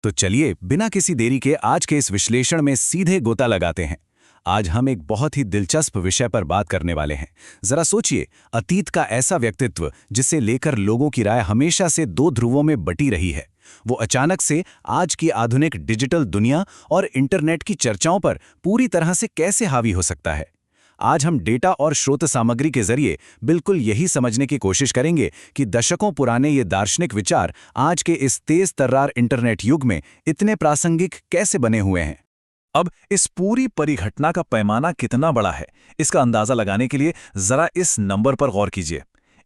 तो चलिए बिना किसी देरी के आज के इस विश्लेषण में सीधे गोता लगाते हैं। आज हम एक बहुत ही दिलचस्प विषय पर बात करने वाले हैं। जरा सोचिए, अतीत का ऐसा व्यक्तित्व जिसे लेकर लोगों की राय हमेशा से दो ध्रुवों में बटी रही है, वो अचानक से आज की आधुनिक डिजिटल दुनिया और इंटरनेट की चर्चाओं पर पूरी तरह से कैसे हावी हो सकता है। आज हम डेटा और स्रोत सामग्री के जरिए बिल्कुल यही समझने की कोशिश करेंगे कि दशकों पुराने ये दार्शनिक विचार आज के इस तेज तर्रार इंटरनेट युग में इतने प्रासंगिक कैसे बने हुए हैं। अब इस पूरी परिघटना का पैमाना कितना बड़ा है, इसका अंदाजा लगाने के लिए जरा इस नंबर पर गौर कीजिए।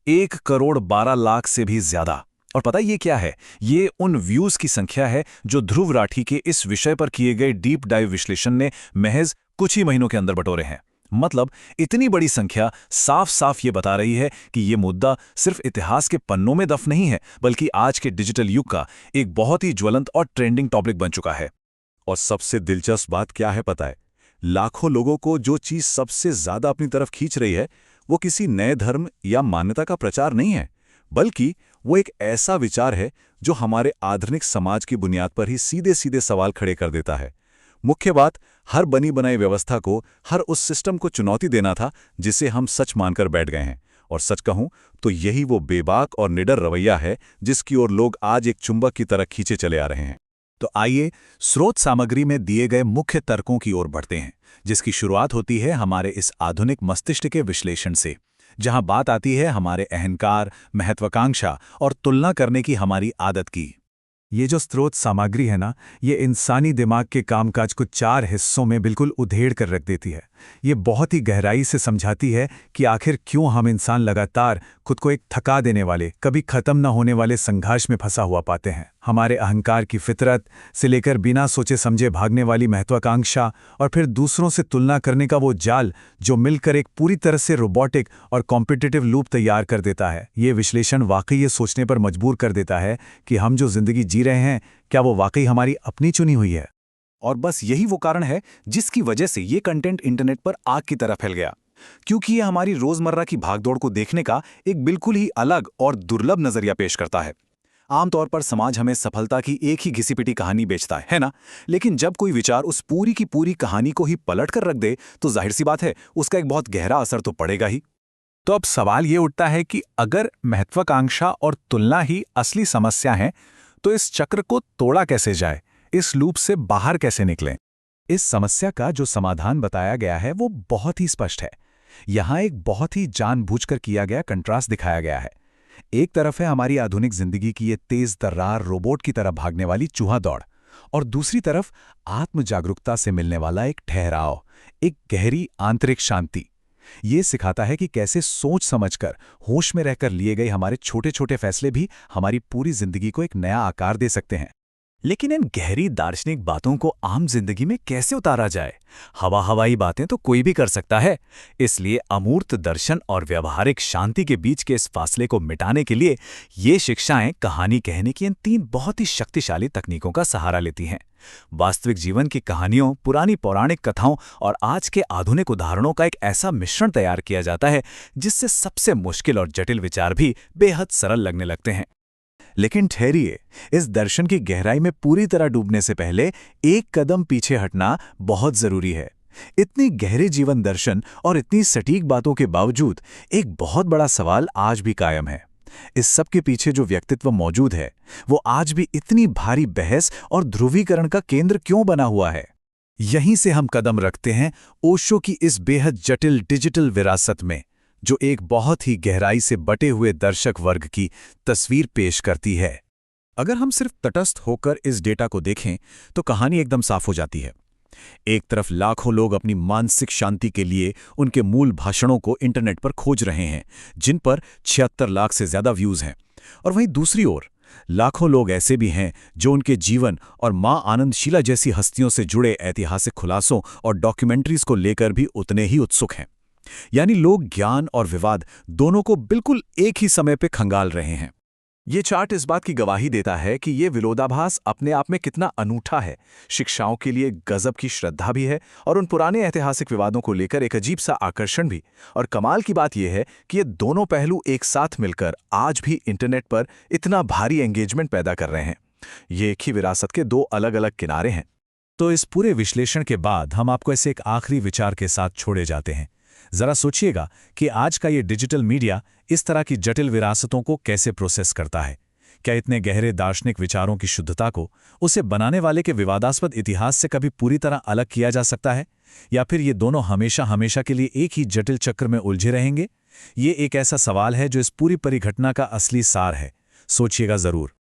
1,12,00,000 से भी ज्यादा। और पता ये क्या है? ये उन व्यूज की संख्या है जो ध्रुव राठी के इस विषय पर किए गए डीप डाइव विश्लेषण ने महज कुछ ही महीनों के अंदर बटोरे हैं। मतलब इतनी बड़ी संख्या साफ साफ ये बता रही है कि ये मुद्दा सिर्फ इतिहास के पन्नों में दफन नहीं है, बल्कि आज के डिजिटल युग का एक बहुत ही ज्वलंत और ट्रेंडिंग टॉपिक बन चुका है। और सबसे दिलचस्प बात क्या है पता है? लाखों लोगों को जो चीज सबसे ज्यादा अपनी तरफ खींच रही है, वो किसी नए धर्म या मान्यता का प्रचार नहीं है, बल्कि वो एक ऐसा विचार है जो हमारे आधुनिक समाज की बुनियाद पर ही सीधे सीधे सवाल खड़े कर देता है। मुख्य बात, हर बनी बनाई व्यवस्था को, हर उस सिस्टम को चुनौती देना था जिसे हम सच मानकर बैठ गए हैं। और सच कहूं तो यही वो बेबाक और निडर रवैया है जिसकी ओर लोग आज एक चुंबक की तरह खींचे चले आ रहे हैं। तो आइए स्रोत सामग्री में दिए गए मुख्य तर्कों की ओर बढ़ते हैं, जिसकी शुरुआत होती है हमारे इस आधुनिक मस्तिष्क के विश्लेषण से, जहां बात आती है हमारे अहंकार, महत्वाकांक्षा और तुलना करने की हमारी आदत की। ये जो स्रोत सामग्री है ना, ये इंसानी दिमाग के कामकाज को 4 हिस्सों में बिल्कुल उधेड़ कर रख देती है। ये बहुत ही गहराई से समझाती है कि आखिर क्यों हम इंसान लगातार खुद को एक थका देने वाले, कभी खत्म न होने वाले संघर्ष में फंसा हुआ पाते हैं। हमारे अहंकार की फितरत से लेकर बिना सोचे समझे भागने वाली महत्वाकांक्षा और फिर दूसरों से तुलना करने का वो जाल, जो मिलकर एक पूरी तरह से रोबोटिक और कॉम्पिटिटिव लूप तैयार कर देता है। ये विश्लेषण वाकई ये सोचने पर मजबूर कर देता है कि हम जो जिंदगी जी रहे हैं, क्या वो वाकई हमारी अपनी चुनी हुई है। और बस यही वो कारण है जिसकी वजह से ये कंटेंट इंटरनेट पर आग की तरह फैल गया, क्योंकि ये हमारी रोजमर्रा की भागदौड़ को देखने का एक बिल्कुल ही अलग और दुर्लभ नजरिया पेश करता है। आमतौर पर समाज हमें सफलता की एक ही घिसी-पिटी कहानी बेचता है ना? लेकिन जब कोई विचार उस पूरी की पूरी कहानी को ही पलट कर रख दे, तो जाहिर सी बात है उसका एक बहुत गहरा असर तो पड़ेगा ही। तो अब सवाल ये उठता है कि अगर महत्वाकांक्षा और तुलना ही असली समस्या है, तो इस चक्र को तोड़ा कैसे जाए, इस लूप से बाहर कैसे निकलें? इस समस्या का जो समाधान बताया गया है वो बहुत ही स्पष्ट है। यहाँ एक बहुत ही जानबूझकर किया गया कंट्रास्ट दिखाया गया है। एक तरफ है हमारी आधुनिक जिंदगी की ये तेज तर्रार रोबोट की तरह भागने वाली चूहा दौड़, और दूसरी तरफ आत्म जागरूकता से मिलने वाला एक ठहराव, एक गहरी आंतरिक शांति। ये सिखाता है कि कैसे सोच समझकर, होश में रहकर लिए गए हमारे छोटे छोटे फैसले भी हमारी पूरी जिंदगी को एक नया आकार दे सकते हैं। लेकिन इन गहरी दार्शनिक बातों को आम जिंदगी में कैसे उतारा जाए? हवाई बातें तो कोई भी कर सकता है। इसलिए अमूर्त दर्शन और व्यवहारिक शांति के बीच के इस फासले को मिटाने के लिए ये शिक्षाएं कहानी कहने की इन 3 बहुत ही शक्तिशाली तकनीकों का सहारा लेती हैं। वास्तविक जीवन की कहानियों, पुरानी पौराणिक कथाओं और आज के आधुनिक उदाहरणों का एक ऐसा मिश्रण तैयार किया जाता है जिससे सबसे मुश्किल और जटिल विचार भी बेहद सरल लगने लगते हैं। लेकिन ठहरिए, इस दर्शन की गहराई में पूरी तरह डूबने से पहले एक कदम पीछे हटना बहुत जरूरी है। इतनी गहरे जीवन दर्शन और इतनी सटीक बातों के बावजूद एक बहुत बड़ा सवाल आज भी कायम है। इस सब के पीछे जो व्यक्तित्व मौजूद है, वो आज भी इतनी भारी बहस और ध्रुवीकरण का केंद्र क्यों बना हुआ है? यहीं से हम कदम रखते हैं ओशो की इस बेहद जटिल डिजिटल विरासत में, जो एक बहुत ही गहराई से बटे हुए दर्शक वर्ग की तस्वीर पेश करती है। अगर हम सिर्फ तटस्थ होकर इस डेटा को देखें तो कहानी एकदम साफ हो जाती है। एक तरफ लाखों लोग अपनी मानसिक शांति के लिए उनके मूल भाषणों को इंटरनेट पर खोज रहे हैं, जिन पर 76 लाख से ज्यादा व्यूज हैं, और वहीं दूसरी ओर लाखों लोग ऐसे भी हैं जो उनके जीवन और मां आनंदशीला जैसी हस्तियों से जुड़े ऐतिहासिक खुलासों और डॉक्यूमेंट्रीज को लेकर भी उतने ही उत्सुक हैं। यानी लोग ज्ञान और विवाद दोनों को बिल्कुल एक ही समय पे खंगाल रहे हैं। ये चार्ट इस बात की गवाही देता है कि ये विरोधाभास अपने आप में कितना अनूठा है। शिक्षाओं के लिए गजब की श्रद्धा भी है और उन पुराने ऐतिहासिक विवादों को लेकर एक अजीब सा आकर्षण भी। और कमाल की बात यह है कि ये दोनों पहलू एक साथ मिलकर आज भी इंटरनेट पर इतना भारी एंगेजमेंट पैदा कर रहे हैं। ये एक ही विरासत के दो अलग अलग किनारे हैं। तो इस पूरे विश्लेषण के बाद हम आपको ऐसे एक आखिरी विचार के साथ छोड़े जाते हैं। जरा सोचिएगा कि आज का ये डिजिटल मीडिया इस तरह की जटिल विरासतों को कैसे प्रोसेस करता है। क्या इतने गहरे दार्शनिक विचारों की शुद्धता को उसे बनाने वाले के विवादास्पद इतिहास से कभी पूरी तरह अलग किया जा सकता है, या फिर ये दोनों हमेशा हमेशा के लिए एक ही जटिल चक्र में उलझे रहेंगे? ये एक ऐसा सवाल है जो इस पूरी परिघटना का असली सार है। सोचिएगा जरूर।